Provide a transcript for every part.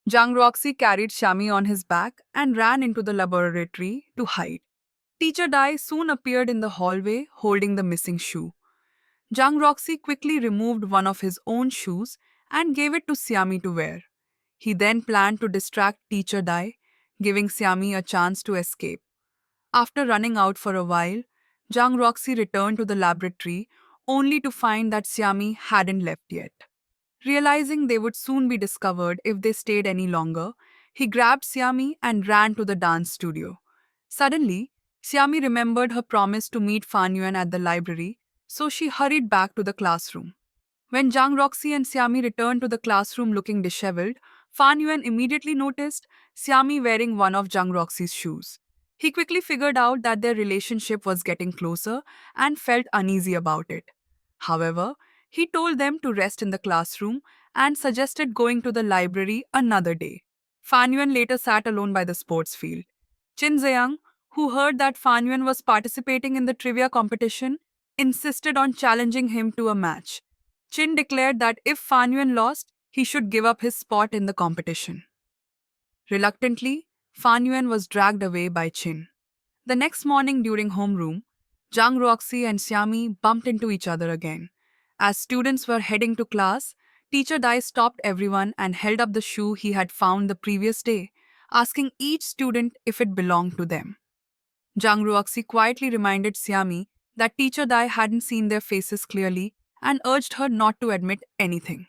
Zhang Roxy carried Xiami on his back and ran into the laboratory to hide. Teacher Dai soon appeared in the hallway holding the missing shoe. Zhang Roxy quickly removed one of his own shoes and gave it to Xiami to wear. He then planned to distract Teacher Dai, giving Xiami a chance to escape. After running out for a while, Zhang Roxy returned to the laboratory only to find that Xiami hadn't left yet. Realizing they would soon be discovered if they stayed any longer, he grabbed Xiami and ran to the dance studio. Suddenly, Xiami remembered her promise to meet Fan Yuan at the library, so she hurried back to the classroom. When Zhang Roxy and Xiami returned to the classroom looking disheveled, Fan Yuan immediately noticed Xiami wearing one of Zhang Roxy's shoes. He quickly figured out that their relationship was getting closer and felt uneasy about it. However, he told them to rest in the classroom and suggested going to the library another day. Fan Yuan later sat alone by the sports field. Chin Ziyang, who heard that Fan Yuan was participating in the trivia competition, insisted on challenging him to a match. Chin declared that if Fan Yuan lost, he should give up his spot in the competition. Reluctantly, Fan Yuan was dragged away by Chin. The next morning during homeroom, Zhang Roxy and Xiami bumped into each other again. As students were heading to class, Teacher Dai stopped everyone and held up the shoe he had found the previous day, asking each student if it belonged to them. Zhang Roxy quietly reminded Xiami that Teacher Dai hadn't seen their faces clearly and urged her not to admit anything.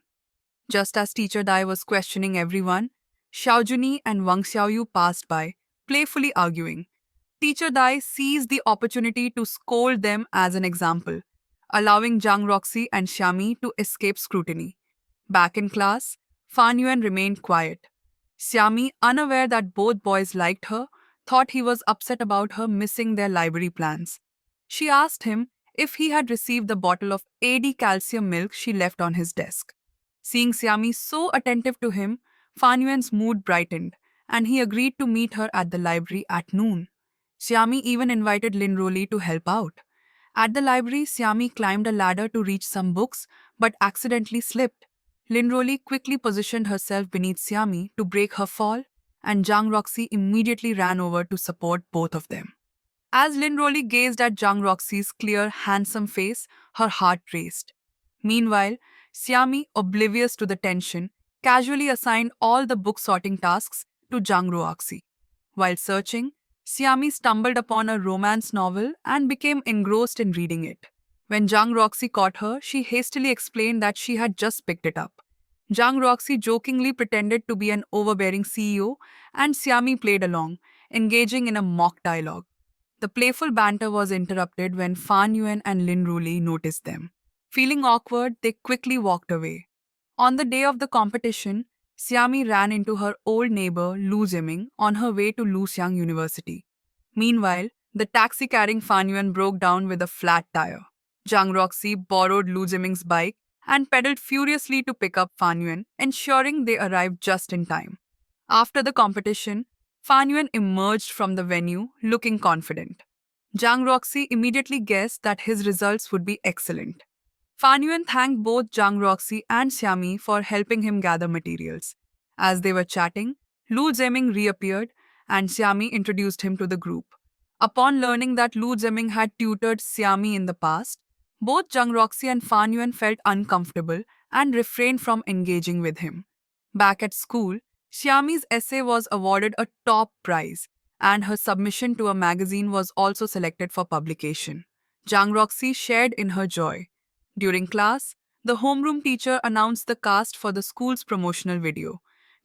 Just as Teacher Dai was questioning everyone, Xiao Juni and Wang Xiaoyu passed by, playfully arguing. Teacher Dai seized the opportunity to scold them as an example, allowing Zhang Roxy and Xiami to escape scrutiny. Back in class, Fan Yuan remained quiet. Xiami, unaware that both boys liked her, thought he was upset about her missing their library plans. She asked him if he had received the bottle of AD calcium milk she left on his desk. Seeing Xiami so attentive to him, Fan Yuan's mood brightened, and he agreed to meet her at the library at noon. Xiami even invited Lin Roli to help out. At the library, Xiami climbed a ladder to reach some books but accidentally slipped. Lin Roli quickly positioned herself beneath Xiami to break her fall, and Zhang Roxy immediately ran over to support both of them. As Lin Roli gazed at Zhang Roxy's clear, handsome face, her heart raced. Meanwhile, Xiami, oblivious to the tension, casually assigned all the book sorting tasks to Zhang Roxy. While searching, Xiami stumbled upon a romance novel and became engrossed in reading it. When Zhang Roxy caught her, she hastily explained that she had just picked it up. Zhang Roxy jokingly pretended to be an overbearing CEO, and Xiami played along, engaging in a mock dialogue. The playful banter was interrupted when Fan Yuan and Lin Ruli noticed them. Feeling awkward, they quickly walked away. On the day of the competition, Xiami ran into her old neighbor Lu Ziming on her way to Luxiang University. Meanwhile, the taxi carrying Fan Yuan broke down with a flat tire. Zhang Roxy borrowed Lu Ziming's bike and pedaled furiously to pick up Fan Yuan, ensuring they arrived just in time. After the competition, Fan Yuan emerged from the venue looking confident. Zhang Roxy immediately guessed that his results would be excellent. Fan Yuan thanked both Zhang Roxy and Xiami for helping him gather materials. As they were chatting, Lu Zeming reappeared and Xiami introduced him to the group. Upon learning that Lu Zeming had tutored Xiami in the past, both Zhang Roxy and Fan Yuan felt uncomfortable and refrained from engaging with him. Back at school, Xiami's essay was awarded a top prize, and her submission to a magazine was also selected for publication. Zhang Roxy shared in her joy. During class, the homeroom teacher announced the cast for the school's promotional video,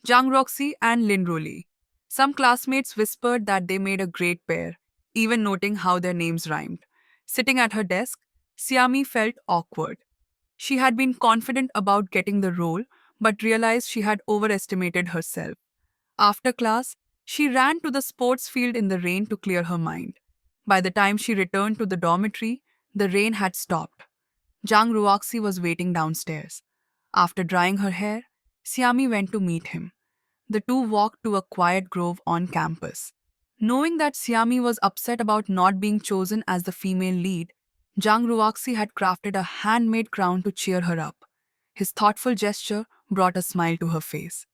Zhang Roxy and Lin Roli. Some classmates whispered that they made a great pair, even noting how their names rhymed. Sitting at her desk, Xiami felt awkward. She had been confident about getting the role, but realized she had overestimated herself. After class, she ran to the sports field in the rain to clear her mind. By the time she returned to the dormitory, the rain had stopped. Zhang Ruoxi was waiting downstairs. After drying her hair, Xiami went to meet him. The two walked to a quiet grove on campus. Knowing that Xiami was upset about not being chosen as the female lead, Zhang Ruoxi had crafted a handmade crown to cheer her up. His thoughtful gesture brought a smile to her face.